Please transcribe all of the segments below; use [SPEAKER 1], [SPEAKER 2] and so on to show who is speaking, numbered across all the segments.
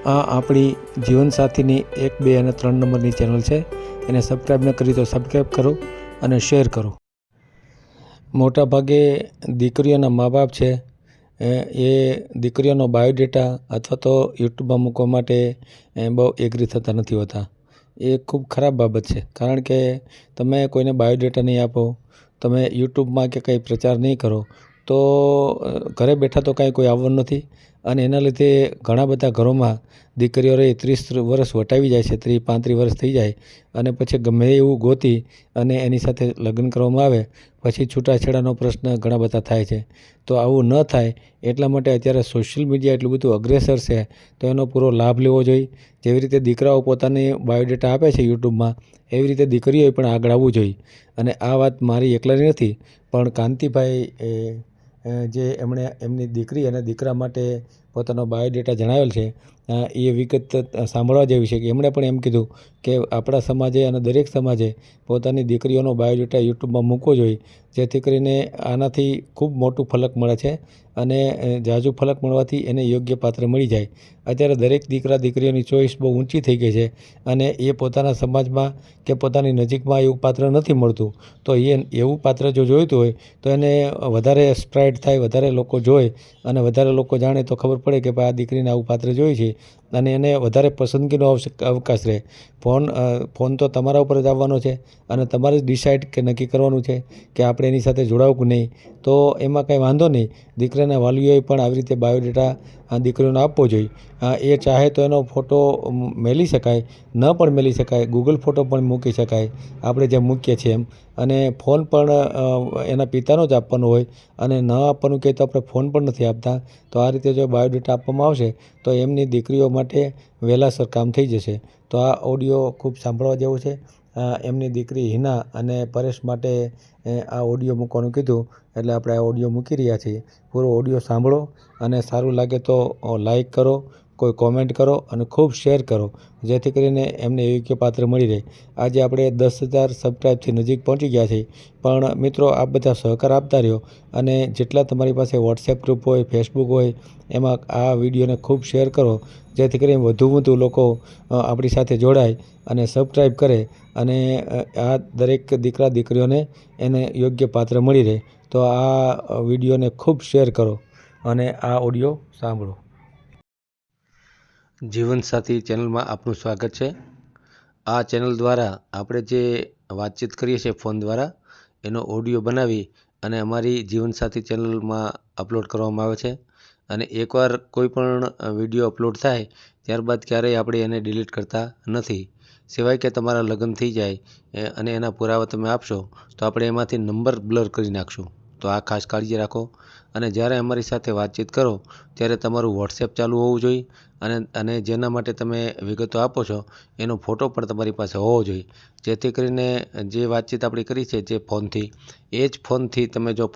[SPEAKER 1] આ આપણી જીવનસાથીની 1, 2 અને 3 નંબરની ચેનલ છે. એને સબસ્ક્રાઈબ ન કરી તો સબસ્ક્રાઈબ કરો અને શેર કરો. મોટાભાગે દીકરીઓના મા બાપ છે એ દીકરીઓનો બાયોડેટા અથવા તો યુટ્યુબમાં મૂકવા માટે બહુ એગ્રી થતા નથી હોતા. એ ખૂબ ખરાબ બાબત છે, કારણ કે તમે કોઈને બાયોડેટા નહીં આપો, તમે યુટ્યુબમાં કે કંઈ પ્રચાર નહીં કરો તો ઘરે બેઠા તો કાંઈ કોઈ આવવાનું નથી. અને એના લીધે ઘણા બધા ઘરોમાં દીકરીઓ રહી 30 વર્ષ વટાવી જાય છે, 30-35 વર્ષ થઈ જાય અને પછી ગમે એવું ગોતી અને એની સાથે લગ્ન કરવામાં આવે, પછી છૂટાછેડાનો પ્રશ્ન ઘણા બધા થાય છે. તો આવું ન થાય એટલા માટે અત્યારે સોશિયલ મીડિયા એટલું બધું અગ્રેસર છે, તો એનો પૂરો લાભ લેવો જોઈએ. જેવી રીતે દીકરાઓ પોતાની બાયોડેટા આપે છે યુટ્યુબમાં, એવી રીતે દીકરીઓએ પણ આગળ આવવું જોઈએ. અને આ વાત મારી એકલાની નથી, પણ કાંતિભાઈ જે એમણે એમની દીકરી અને દીકરા માટે પોતાનો બાયોડેટા જણાવેલ છે, એ વિગત સાંભળવા જેવી છે. કે એમણે પણ એમ કીધું કે આપણા સમાજે અને દરેક સમાજે પોતાની દીકરીઓનો બાયોડેટા યુટ્યુબમાં મૂકવો જોઈએ, જેથી કરીને આનાથી ખૂબ મોટું ફલક મળે છે અને ઝાઝું ફલક મળવાથી એને યોગ્ય પાત્ર મળી જાય. અત્યારે દરેક દીકરા દીકરીઓની ચોઈસ બહુ ઊંચી થઈ ગઈ છે અને એ પોતાના સમાજમાં કે પોતાની નજીકમાં એવું પાત્ર નથી મળતું. તો એ એવું પાત્ર જો જોઈતું હોય તો એને વધારે સ્પ્રેડ થાય, વધારે લોકો જોઈ અને વધારે લોકો જાણે તો ખબર પડે કે ભાઈ આ દીકરીને આવું પાત્ર જોઈ છે અને એને વધારે પસંદગીનો અવકાશ રહે. ફોન તો તમારા ઉપર જ આવવાનો છે અને તમારે જ ડિસાઇડ કે નક્કી કરવાનું છે કે આપણે એની સાથે જોડાવું કે નહીં. તો એમાં કંઈ વાંધો નહીં. દીકરાના વાલીઓએ પણ આવી રીતે બાયોડેટા દીકરીઓને આપવો જોઈએ. એ ચાહે તો એનો ફોટો મેલી શકાય, ન પણ મેલી શકાય, ગૂગલ ફોટો પણ મૂકી શકાય, આપણે જેમ મૂકીએ છીએ એમ. અને ફોન પણ એના પિતાનો જ આપવાનો હોય અને ન આપવાનું કહે તો આપણે ફોન પણ નથી આપતા. તો આ રીતે જો બાયોડેટા આપવામાં આવશે તો એમની દીકરીઓ માટે વહેલાસર કામ થઈ જશે. તો આ ઓડિયો ખૂબ સાંભળવા જેવો છે. એમની દીકરી હિના અને પરેશ માટે આ ઓડિયો મૂકવાનું કીધું, એટલે આપણે આ ઓડિયો મૂકી રહ્યા છીએ. પૂરો ઓડિયો સાંભળો અને સારું લાગે તો લાઈક કરો, કોઈ કોમેન્ટ કરો અને ખૂબ શેર કરો, જેથી કરીને એમને યોગ્ય પાત્ર મળી રહે. આજે આપણે 10,000 સબસ્ક્રાઈબથી નજીક પહોંચી ગયા છીએ. પણ મિત્રો, આ બધા સહકાર આપતા રહ્યો અને જેટલા તમારી પાસે વોટ્સએપ ગ્રુપ હોય, ફેસબુક હોય, એમાં આ વિડીયોને ખૂબ શેર કરો, જેથી કરીને વધુ લોકો આપણી સાથે જોડાય અને સબસ્ક્રાઈબ કરે અને આ દરેક દીકરા દીકરીઓને એને યોગ્ય પાત્ર મળી રહે. તો આ વિડીયોને ખૂબ શેર કરો અને આ ઓડિયો સાંભળો. જીવનસાથી ચેનલમાં આપનું સ્વાગત છે. આ ચેનલ દ્વારા આપણે જે વાતચીત કરીએ છીએ ફોન દ્વારા, એનો ઓડિયો બનાવી અને અમારી જીવનસાથી ચેનલમાં અપલોડ કરવામાં આવે છે. અને એકવાર કોઈ પણ વિડીયો અપલોડ થાય ત્યારબાદ ક્યારેય આપણે એને ડિલીટ કરતા નથી. સિવાય કે તમારા લગ્ન થઈ જાય અને એના પુરાવા તમે આપશો તો આપણે એમાંથી નંબર બ્લર કરી નાખશું. તો આ ખાસ કાળજી રાખો. અને જ્યારે અમારી સાથે વાતચીત કરો ત્યારે તમારું વોટ્સએપ ચાલુ હોવું જોઈએ અને જેના માટે તમે વિગતો આપો છો એનો ફોટો પણ તમારી પાસે હોવો જોઈએ, જેથી કરીને જે વાતચીત આપણી કરી છે જે ફોનથી, એ જ ફોનથી તમે જો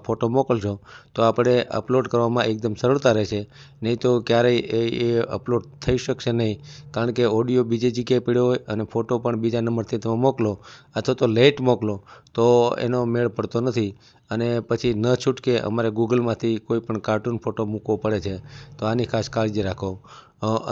[SPEAKER 1] ફોટો મોકલશો તો આપણે અપલોડ કરવામાં એકદમ સરળતા રહેશે. નહીં તો ક્યારેય એ અપલોડ થઈ શકશે નહીં, કારણ કે ઓડિયો બીજી જગ્યાએ પડ્યો હોય અને ફોટો પણ બીજા નંબરથી તમે મોકલો અથવા તો લેટ મોકલો તો એનો મેળ પડતો નથી. અને પછી ન છૂટકે અમારે ગૂગલમાંથી કોઈ પણ કાર્ટૂન ફોટો મૂકવો પડે છે. તો આની ખાસ કાળજી રાખો.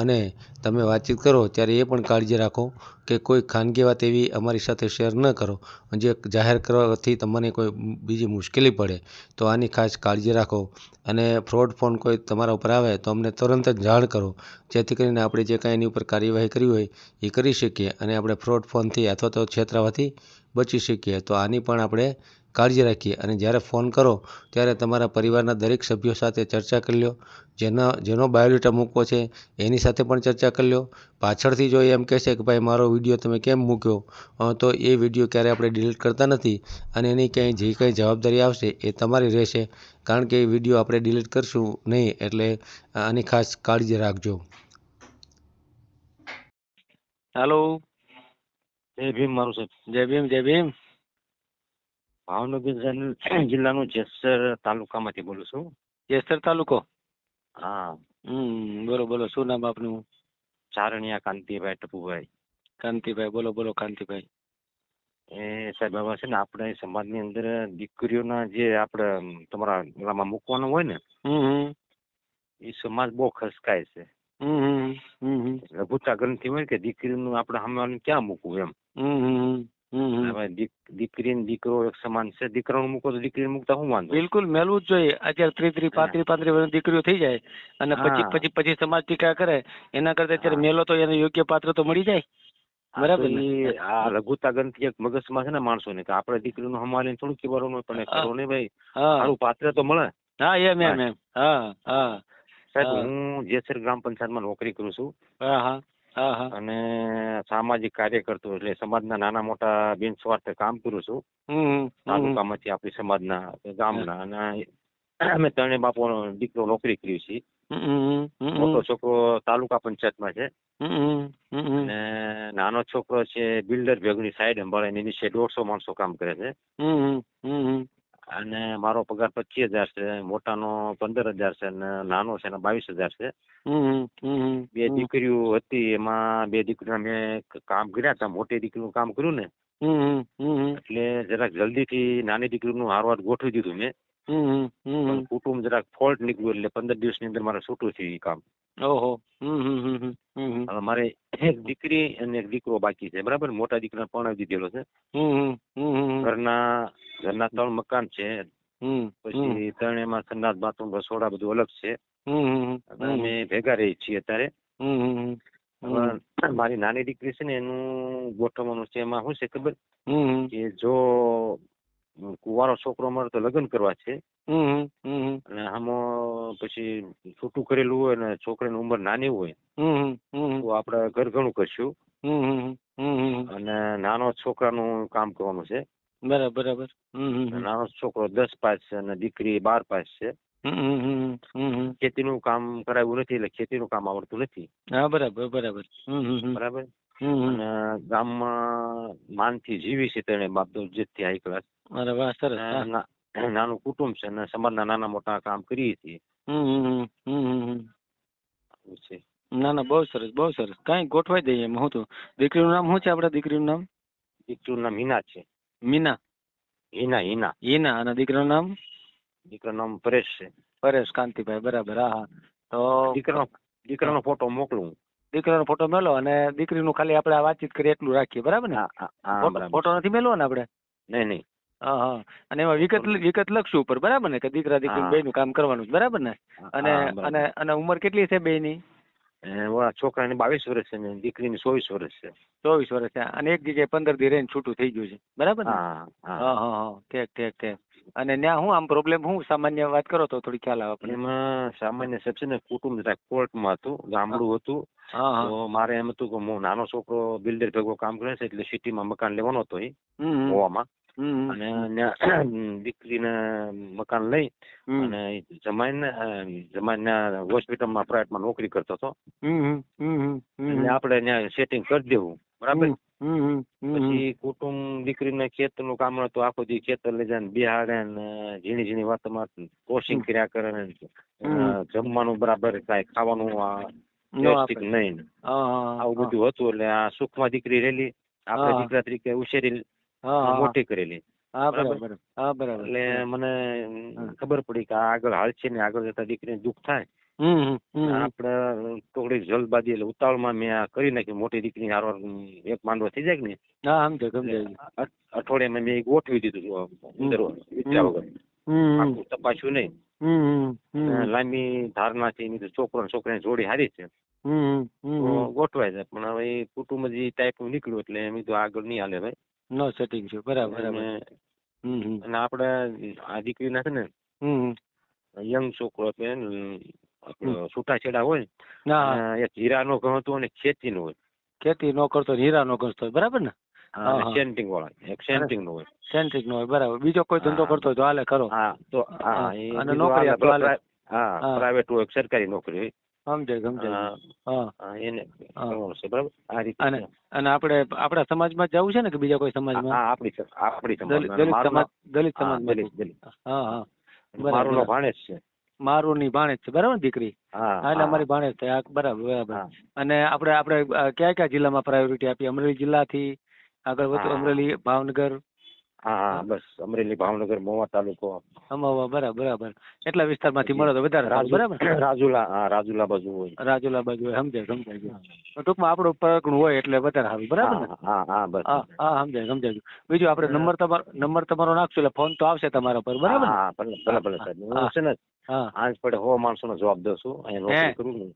[SPEAKER 1] અને તમે વાતચીત કરો ત્યારે એ પણ કાળજી રાખો કે કોઈ ખાનગી વાત એવી અમારી સાથે શેર ન કરો જે જાહેર કરવાથી તમને કોઈ બીજી મુશ્કેલી પડે. તો આની ખાસ કાળજી રાખો. અને ફ્રોડ ફોન કોઈ તમારા ઉપર આવે તો અમને તરત જ જાણ કરો, જેથી કરીને આપણે જે કાંઈ એની ઉપર કાર્યવાહી કરવી હોય એ કરી શકીએ અને આપણે ફ્રોડ ફોનથી અથવા તો છેતરાવાથી બચી શકીએ. તો આની પણ આપણે કાળજી રાખીએ. અને જ્યારે ફોન કરો ત્યારે તમારા પરિવારના દરેક સભ્યો સાથે ચર્ચા કરી લો. જેનો બાયોડેટા મૂકવો છે એની સાથે પણ ચર્ચા કરી લો. પાછળથી જો એમ કહેશે કે ભાઈ મારો વિડીયો તમે કેમ મૂક્યો, તો એ વિડીયો ક્યારેય આપણે ડિલીટ કરતા નથી અને એની કંઈ જે કંઈ જવાબદારી આવશે એ તમારી રહેશે, કારણ કે એ વિડીયો આપણે ડિલીટ કરશું નહીં. એટલે આની ખાસ કાળજી રાખજો.
[SPEAKER 2] હાલો, જય ભીમ મારું સાહેબ. જય ભીમ, જય ભીમ. ભાવનગર જિલ્લાનું જેસર તાલુકામાંથી બોલું છું.
[SPEAKER 3] જેસર તાલુકો?
[SPEAKER 2] હા.
[SPEAKER 3] બોલો બોલો, શું નામ આપનું?
[SPEAKER 2] ચારણિયા કાંતિભાઈ ટપુભાઈ.
[SPEAKER 3] કાંતિભાઈ, બોલો બોલો કાંતિભાઈ.
[SPEAKER 2] એ સાહેબ હવે છે ને આપણે સમાજની અંદર દીકરીઓના જે આપણે તમારા ઓલામાં મૂકવાનું હોય ને, એ સમાજ બહુ ખસકાય છે.
[SPEAKER 3] હમ હમ હમ
[SPEAKER 2] લઘુતા ગ્રંથિ હોય કે દીકરીનું આપણે સામે ક્યાં મૂકવું એમ.
[SPEAKER 3] હમ હમ હમ
[SPEAKER 2] હવે દીકરી ને દીકરો એક સમાન છે. દીકરાનું મૂકો તો દીકરીને મૂકતા શું વાંધો?
[SPEAKER 3] બિલકુલ મેલવું જ જોઈએ. અત્યારે 30 35 વર્ષની દીકરીઓ થઈ જાય અને
[SPEAKER 2] હા.
[SPEAKER 3] પછી સમાજ ટીકા કરે એના કરતા અત્યારે
[SPEAKER 2] હા.
[SPEAKER 3] મેલો તો એને યોગ્ય પાત્ર તો મળી જાય.
[SPEAKER 2] હા, તો
[SPEAKER 3] બરાબર ને?
[SPEAKER 2] ઈ આ લઘુતા ગ્રંથિ એક મગજમાં છે ને માણસોને કે આપણે દીકરીનું સંભાળીને થોડું કહેવાનું પણ
[SPEAKER 3] હા.
[SPEAKER 2] કરો ને ભાઈ,
[SPEAKER 3] હા
[SPEAKER 2] સારું પાત્ર તો મળે.
[SPEAKER 3] હા એમ હા હા
[SPEAKER 2] સાહેબ
[SPEAKER 3] હા
[SPEAKER 2] હું જેસર ગ્રામ પંચાયતમાં નોકરી કરું છું
[SPEAKER 3] હા હા હા હા
[SPEAKER 2] અને સામાજિક કાર્ય કરતો એટલે સમાજના નાના મોટા બિનસ્વાર્થે કામ કરું છું. તાલુકામાંથી આપણી સમાજના ગામના અને અમે ત્રણે બાપો દીકરો નોકરી કરી છીએ. મોટો છોકરો તાલુકા પંચાયતમાં છે અને નાનો છોકરો છે બિલ્ડર ભેગની સાઈડ સંભાળે એની નીચે 150 માણસો કામ કરે છે અને મારો પગાર 25,000 છે. મોટાનો 15,000 છે અને નાનો છે એનો 22,000 છે. બે દીકરીઓ હતી એમાં બે દીકરીના મેં કામ કર્યા હતા. મોટી દીકરીનું કામ કર્યું ને એટલે જરાક જલ્દીથી નાની દીકરીનું હારવાર ગોઠવી દીધું મેં. પણ કુટુંબ જરાક ફોલ્ટ નીકળ્યું એટલે 15 દિવસની અંદર મારે છૂટું થયું એ કામ.
[SPEAKER 3] ઓહો
[SPEAKER 2] હવે મારે એક દીકરી અને એક દીકરો બાકી છે. બરાબર, મોટા દીકરાને પરણાવી દીધેલો છે. ઘરના 3 મકાન છે. પછી 3 એમાં સંડાસ બાથરૂમ રસોડા બધું અલગ છે. અમે ભેગા રહીએ છીએ અત્યારે. હવે મારી નાની દીકરી છે ને એનું ગોઠવવાનું છે. એમાં શું છે ખબર કે જો કુંવારો છોકરો મળે તો લગ્ન કરવા છે અને આમાં પછી છૂટું કરેલું હોય ને છોકરીની ઉંમર નાની હોય તો આપણે ઘર ઘણું કરશું અને નાનો છોકરાનું કામ કરવાનું છે.
[SPEAKER 3] બરાબર
[SPEAKER 2] નાનો છોકરો 10 પાસ છે અને દીકરી 12 પાસ છે. ખેતીનું કામ કરાવ્યું નથી એટલે ખેતીનું કામ આવડતું નથી.
[SPEAKER 3] હા બરાબર
[SPEAKER 2] બરાબર. અને ગામમાં માનથી જીવી છે તેને બાપ જેથી હાઈ ક્લાસ.
[SPEAKER 3] અરે વાહ સરસ.
[SPEAKER 2] નાનું કુટુંબ છે અને સમાજના નાના મોટા કામ કરીએ છીએ.
[SPEAKER 3] ના ના બહુ સરસ કઈ ગોઠવાઈ દઈએ એમ. હું તો દીકરીનું નામ શું છે આપડા દીકરીનું નામ?
[SPEAKER 2] દીકરીનું નામ હિના છે.
[SPEAKER 3] મીના?
[SPEAKER 2] હિના.
[SPEAKER 3] અને દીકરાનું નામ?
[SPEAKER 2] દીકરાનું નામ પરેશ છે.
[SPEAKER 3] પરેશ કાંતિભાઈ. બરાબર. હા તો
[SPEAKER 2] દીકરાનો ફોટો મોકલું.
[SPEAKER 3] દીકરાનો ફોટો મેલો અને દીકરીનું ખાલી આપણે આ વાતચીત કરીએ એટલું રાખીએ. બરાબર ને? ફોટો નથી મેલવો ને આપણે?
[SPEAKER 2] નહીં.
[SPEAKER 3] હા અને એમાં વિગત લખશું ઉપર. બરાબર ને? કે દીકરા દીકરી બેયનું કામ કરવાનું છે. બરાબર ને? અને ઉંમર કેટલી છે બેયની?
[SPEAKER 2] છોકરાની 22 વર્ષ છે ને દીકરીની 24 વર્ષ છે.
[SPEAKER 3] 24 વર્ષ છે અને એક જગ્યાએ 15 દી રહીને છૂટું થઈ ગયું છે. બરાબર ને? હા ઠીક. અને ત્યાં શું આમ પ્રોબ્લેમ શું સામાન્ય વાત કરો તો થોડી ખ્યાલ આવે આપણને.
[SPEAKER 2] એમાં સામાન્ય છે ને કુટુંબ કોર્ટમાં હતું, ગામડું હતું. તો મારે એમ હતું કે હું નાનો છોકરો બિલ્ડર ભેગો કામ કરે છે એટલે સિટીમાં મકાન લેવાનો હતો ગોવામાં. અને દીકરીને મકાન લઈ અને જમાઈને હોસ્પિટલમાં પ્રાઇવેટમાં નોકરી કરતો હતો. એટલે આપણે ત્યાં સેટિંગ કરી દેવું. બરાબર. પછી કુટુંબ દીકરીને ખેતરનું કામ હતું. આખો દી ખેતર લઈ જાય બિહાડે ને ઝીણી ઝીણી વાતમાં કોશિંગ કર્યા કરે ને જમવાનું બરાબર કાંઈ ખાવાનું વ્યવસ્થિત નહીં આવું બધું હતું. એટલે આ સુખમાં દીકરી રહેલી આપણે દીકરા તરીકે ઉછેરી મોટી કરેલી. બરાબર. એટલે મને ખબર પડી કે આગળ હાલ છે ને આગળ જતા દીકરીને દુઃખ થાય. આપણે થોડી જલ્દબાજી એટલે ઉતાવળમાં મેં આ કરી નાખી. મોટી દીકરી હારવાર એક માંડવો થઈ જાય કે ને અઠવાડિયામાં મેં ગોઠવી દીધું અંદર વિચાર વગર. આખું તપાસ્યું નહીં. લાંબી ધારણાથી છોકરો છોકરાની જોડી હારી છે તો ગોઠવાય છે. પણ હવે કુટુંબ જે ટાઈપનું નીકળ્યું એટલે એમ તો આગળ નહીં હાલે ભાઈ.
[SPEAKER 3] નો સેટિંગ છે. બરાબર.
[SPEAKER 2] અને આપણે આ દીકરીના છે ને યંગ છોકરો એટલે છૂટાછેડા હોય એક હીરાનો ઘર હતો અને ખેતીનો હોય.
[SPEAKER 3] ખેતી નો કરતો હીરા નો કરતો હોય. બરાબર ને?
[SPEAKER 2] સેન્ટિંગ વાળા એક સેન્ટિંગ નો હોય.
[SPEAKER 3] સેન્ટિંગ નો હોય. બરાબર. બીજો કોઈ ધંધો કરતો હોય તો હાલે કરો.
[SPEAKER 2] અને નોકરી પ્રાઇવેટ હોય સરકારી નોકરી હોય.
[SPEAKER 3] સમજાય.
[SPEAKER 2] એને કરવાનું છે. બરાબર. આ રીતે.
[SPEAKER 3] અને આપણે આપણા સમાજમાં જવું છે ને કે બીજા કોઈ સમાજમાં?
[SPEAKER 2] આપણી
[SPEAKER 3] દલિત સમાજ.
[SPEAKER 2] મારું ભાણેજ છે.
[SPEAKER 3] મારુની ભાણેજ છે. બરાબર દીકરી? એટલે અમારી ભાણેજ થાય. બરાબર. અને આપણે કયા જિલ્લામાં પ્રાયોરિટી આપી? અમરેલી જિલ્લાથી આગળ વધુ? અમરેલી, ભાવનગર?
[SPEAKER 2] હા બસ અમરેલી, ભાવનગર, મહુવા તાલુકો.
[SPEAKER 3] અમાવા, બરાબર બરાબર. એટલા વિસ્તારમાંથી મળે તો વધારે સારું, બરાબર.
[SPEAKER 2] રાજુલા, હા રાજુલા બાજુ હોય.
[SPEAKER 3] રાજુલા બાજુ હોય, સમજાય ગયું. ટૂંકમાં આપણું પગનું હોય એટલે વધારે સારું, બરાબર ને?
[SPEAKER 2] હા બસ.
[SPEAKER 3] હા સમજાય ગયું. બીજું આપણે નંબર તમારો નાખશું એટલે ફોન તો આવશે તમારા પર, બરાબર ને?
[SPEAKER 2] હા ભલે ભલે સાહેબ. હું છે ને આજ પડે 100 માણસોનો જવાબ દઉં છું, અહીંયા નોકરી કરું છું.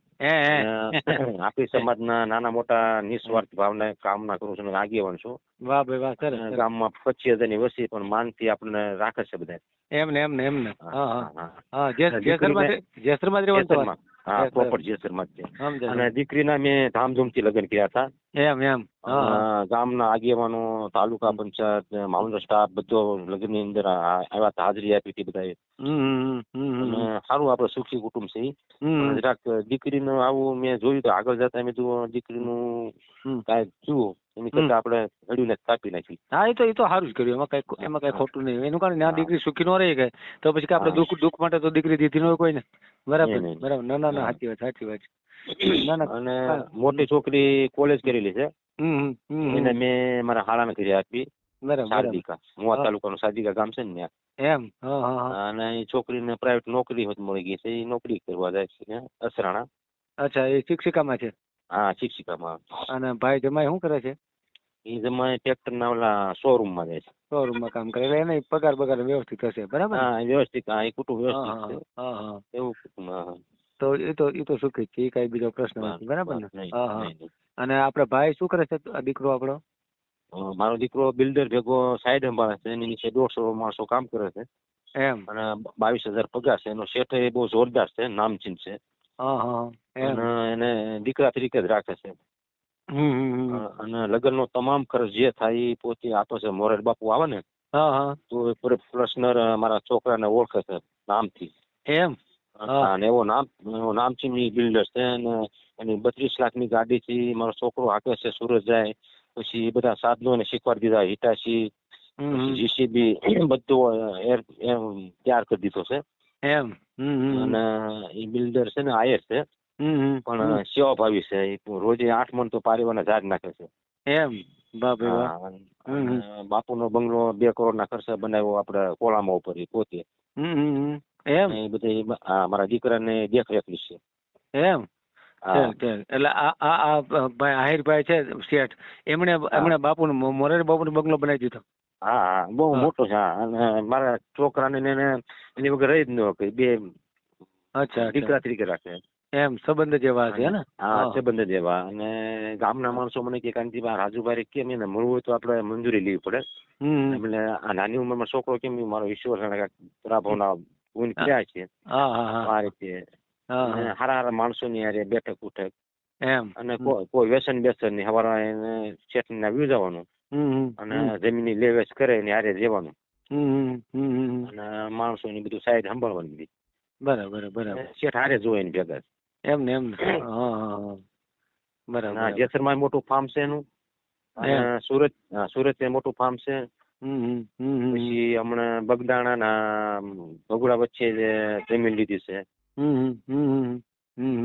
[SPEAKER 2] આપણી સમાજના નાના મોટા નિસ્વાર્થ ભાવના કામના કરું છું, આગેવાન છું.
[SPEAKER 3] વાહ ભાઈ વાહ, સરસ.
[SPEAKER 2] ગામમાં 25,000 ની વસ્તી પણ માનથી આપણને રાખે છે બધા.
[SPEAKER 3] એમને. હા જેસરમાં જ રહેવાનું તમારે?
[SPEAKER 2] હા પ્રોપર જેસરમાં જ છે. અને દીકરીના મેં ધામધૂમથી લગ્ન કર્યા હતા.
[SPEAKER 3] એમ.
[SPEAKER 2] ગામના આગેવાનો, તાલુકા પંચાયત, મામલો સ્ટાફ બધો લગ્નની અંદર આવ્યા હતા, હાજરી આપી હતી બધાએ. સારું આપણે સુખી કુટુંબ છે. જરાક દીકરીનું આવું મેં જોયું તો આગળ જતા મેં કીધું દીકરીનું કાંઈ થયું એની કરતા આપણે હળીને કાપી નાખી.
[SPEAKER 3] હા એ તો સારું જ કર્યું, એમાં કઈ ખોટું નહીં. એનું કારણ ના દીકરી સુખી ન રહી ગઈ તો પછી આપણે દુઃખ માટે તો દીકરી દીધી ન હોય કોઈને. બરાબર. ના સાચી વાત છે.
[SPEAKER 2] અને મોટી છોકરી કોલેજ કરેલી છે. એને મેં મારા હાળાને કરી આપી. સારદિકા, મુવા તાલુકાનું સારદિકા ગામ છે ને
[SPEAKER 3] એમ.
[SPEAKER 2] અને એ છોકરીને પ્રાઇવેટ નોકરી મળી ગઈ છે, એ નોકરી કરવા જાય છે અસરાણા.
[SPEAKER 3] અચ્છા, એ શિક્ષિકામાં છે?
[SPEAKER 2] હા શિક્ષિકામાં.
[SPEAKER 3] અને ભાઈ જમાઈ શું કરે છે?
[SPEAKER 2] એ જમાઈ ટ્રેક્ટરના ઓલા શોરૂમમાં જાય છે.
[SPEAKER 3] શોરૂમમાં કામ કરે એટલે એને પગાર વ્યવસ્થિત હશે, બરાબર?
[SPEAKER 2] હા વ્યવસ્થિત, હા એ કુટુંબ વ્યવસ્થિત છે. એવું કુટુંબ.
[SPEAKER 3] તો એ તો સુખી છે, એ કઈ બીજો પ્રશ્ન નથી, બરાબર ને? અને આપણે ભાઈ શું કરે છે, દીકરો આપણો?
[SPEAKER 2] મારો દીકરો બિલ્ડર ભેગો સાઈડ સંભાળે છે, એની નીચે 150 માણસો કામ કરે છે.
[SPEAKER 3] એમ.
[SPEAKER 2] અને 22,000 પગાર છે. એનો શેઠ એ બહુ જોરદાર છે, નામચીન છે. અને એને દીકરા તરીકે જ રાખે છે. અને લગ્નનો તમામ ખર્ચ જે થાય એ પોતે આપે છે. મોરારી બાપુ આવે ને તો પર્સનલ મારા છોકરાને ઓળખે છે નામથી.
[SPEAKER 3] એમ.
[SPEAKER 2] અને એવો નામચીન બિલ્ડર છે. અને એની 32 લાખની ગાડીથી મારો છોકરો હાકે છે, સુરત જાય. પછી બધા સાધનોને શીખવાડી દીધા, હિટાચી, જીસીબી બધું તૈયાર કરી દીધો છે.
[SPEAKER 3] એમ.
[SPEAKER 2] અને એ બિલ્ડર છે ને આયર છે, પણ સેવાભાવી છે. રોજે 8 મણ તો પારીવાના ઝાડ નાખે છે.
[SPEAKER 3] એમ.
[SPEAKER 2] બાપુનો બંગલો 2 કરોડના ખર્ચે બનાવ્યો આપણે કોળામાં ઉપર, એ પોતે.
[SPEAKER 3] એમ.
[SPEAKER 2] એ બધા મારા દીકરાને દેખરેખની છે.
[SPEAKER 3] એમ. એટલે આ ભાઈ આહિરભાઈ છે શેઠ, એમણે બાપુનો મોરારી બાપુનો બંગલો બનાવી દીધો.
[SPEAKER 2] હા બહુ મોટો છે. અને મારા છોકરાને એની વગર રહી જ ન કે બે દીકરા તરીકે રાખે.
[SPEAKER 3] એમ સંબંધ જેવા છે ને?
[SPEAKER 2] હા સંબંધ જેવા. અને ગામના માણસો મને કે કાંતિભાઈ રાજુભાઈ કેમ એને મળવું હોય તો આપણે મંજૂરી લેવી પડે. એટલે આ નાની ઉંમરમાં છોકરો કેમ મારો ઈશ્વર ભાવના ગુણ કર્યા છે આ રીતે. હારા માણસોની યારે બેઠક ઉઠક
[SPEAKER 3] એમ.
[SPEAKER 2] અને કોઈ વ્યસન નહીં. હવારે એને શેઠને વ્યુ જવાનું અને જમીનની લેવેચ કરે ને યારે રહેવાનું. અને માણસોની બધું સાઈડ સંભાળવાની બધી.
[SPEAKER 3] બરાબર.
[SPEAKER 2] શેઠ હારે જોવે ને ભેગા.
[SPEAKER 3] એમને. બરાબર.
[SPEAKER 2] જેસરમાં મોટું ફાર્મ છે એનું. અને સુરત મોટું ફાર્મ છે. પછી હમણાં બગદાણાના ભગુડા વચ્ચે જમીન લીધી છે.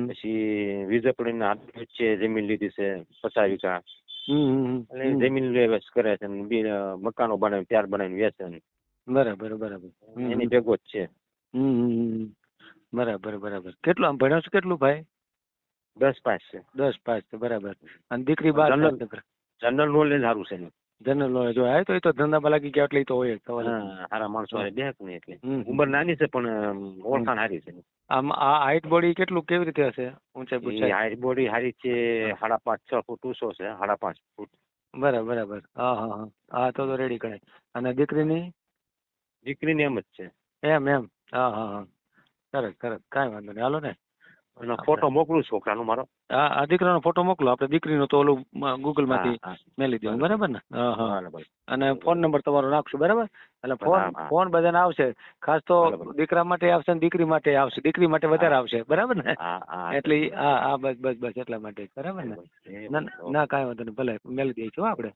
[SPEAKER 2] પછી વીજપડીના હાથ વચ્ચે જમીન લીધી છે 50 વીઘા. એટલે જમીન લેવેચ કરે છે, મકાનો બનાવી ત્યાર બનાવીને વેચે.
[SPEAKER 3] બરાબર.
[SPEAKER 2] એની ભેગો જ છે.
[SPEAKER 3] બરાબર. કેટલું આમ ભણ્યો છે કેટલું ભાઈ?
[SPEAKER 2] 10 પાસ છે.
[SPEAKER 3] 10 પાસ છે, બરાબર. અને દીકરી 12.
[SPEAKER 2] જનરલ નોલેજ સારું છે.
[SPEAKER 3] જનરલ નોલેજ હોય તો એ તો ધંધામાં લાગી ગયા એટલે તો હોય જ.
[SPEAKER 2] સારા માણસો બેક નહીં એટલે ઉંમર નાની છે પણ ઓળખાણ સારી છે.
[SPEAKER 3] આમ આ હાઈટ બોડી કેવી રીતે હશે? ઊંચાઈ
[SPEAKER 2] હાઈટ બોડી સારી છે. 5.5-6 ફૂટ ઊંચો છે. 5.5 ફૂટ.
[SPEAKER 3] બરાબર. હા તો રેડી કરાય. અને દીકરીની
[SPEAKER 2] એમ જ છે.
[SPEAKER 3] એમ. સરસ. કાંઈ વાંધો નહીં, હાલો ને.
[SPEAKER 2] ફોટો મોકલું છોકરાનો મારો.
[SPEAKER 3] આ દીકરાનો ફોટો મોકલો. આપણે દીકરીનો તો ઓલું ગૂગલ માંથી મેલી દેવું, બરાબર ને? અને ફોન નંબર તમારો નાખશું, બરાબર? એટલે ફોન બધાને આવશે. ખાસ તો દીકરા માટે આવશે ને દીકરી માટે આવશે. દીકરી માટે વધારે આવશે, બરાબર ને? એટલે બસ એટલા માટે, બરાબર ને? ના કાંઈ વાંધો નહીં, ભલે મેલી દઈશું આપણે.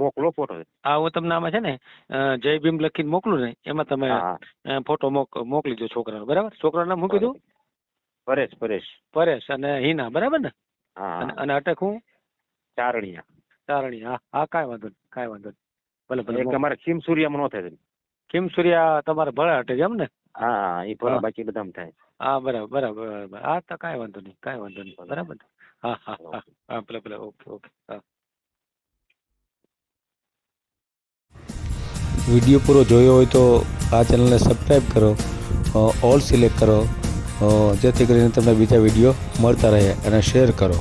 [SPEAKER 2] મોકલો ફોટો.
[SPEAKER 3] હા, હું તમને આમાં છે ને જય ભીમ લખીને મોકલું ને, એમાં તમે ફોટો મોકલી દો છોકરાનો, બરાબર? છોકરાનું નામ મૂકી દઉં? પરેશ અને હિના, બરાબર ને? અને અટક હું?
[SPEAKER 2] ચારણિયા.
[SPEAKER 3] હા કાંઈ વાંધો નહીં. ભલે ભલે
[SPEAKER 2] એક અમારે ખીમ સૂર્યામાં નો થાય.
[SPEAKER 3] ખીમ સૂર્યા તમારે ભળા હટે છે એમ ને?
[SPEAKER 2] હા એ ભલે બાકી બધામાં થાય.
[SPEAKER 3] હા બરાબર બરાબર બરાબર. હા તો કાંઈ વાંધો નહીં, કાંઈ વાંધો નહીં. બરાબર. હા હા હા હા ભલે ભલે. Okay okay. હા.
[SPEAKER 1] વિડીયો પૂરો જોયો હોય તો આ ચેનલને સબસ્ક્રાઈબ કરો, ઓલ સિલેક્ટ કરો, જેથી કરીને તમને બીજા વિડીયો મળતા રહે, અને શેર કરો.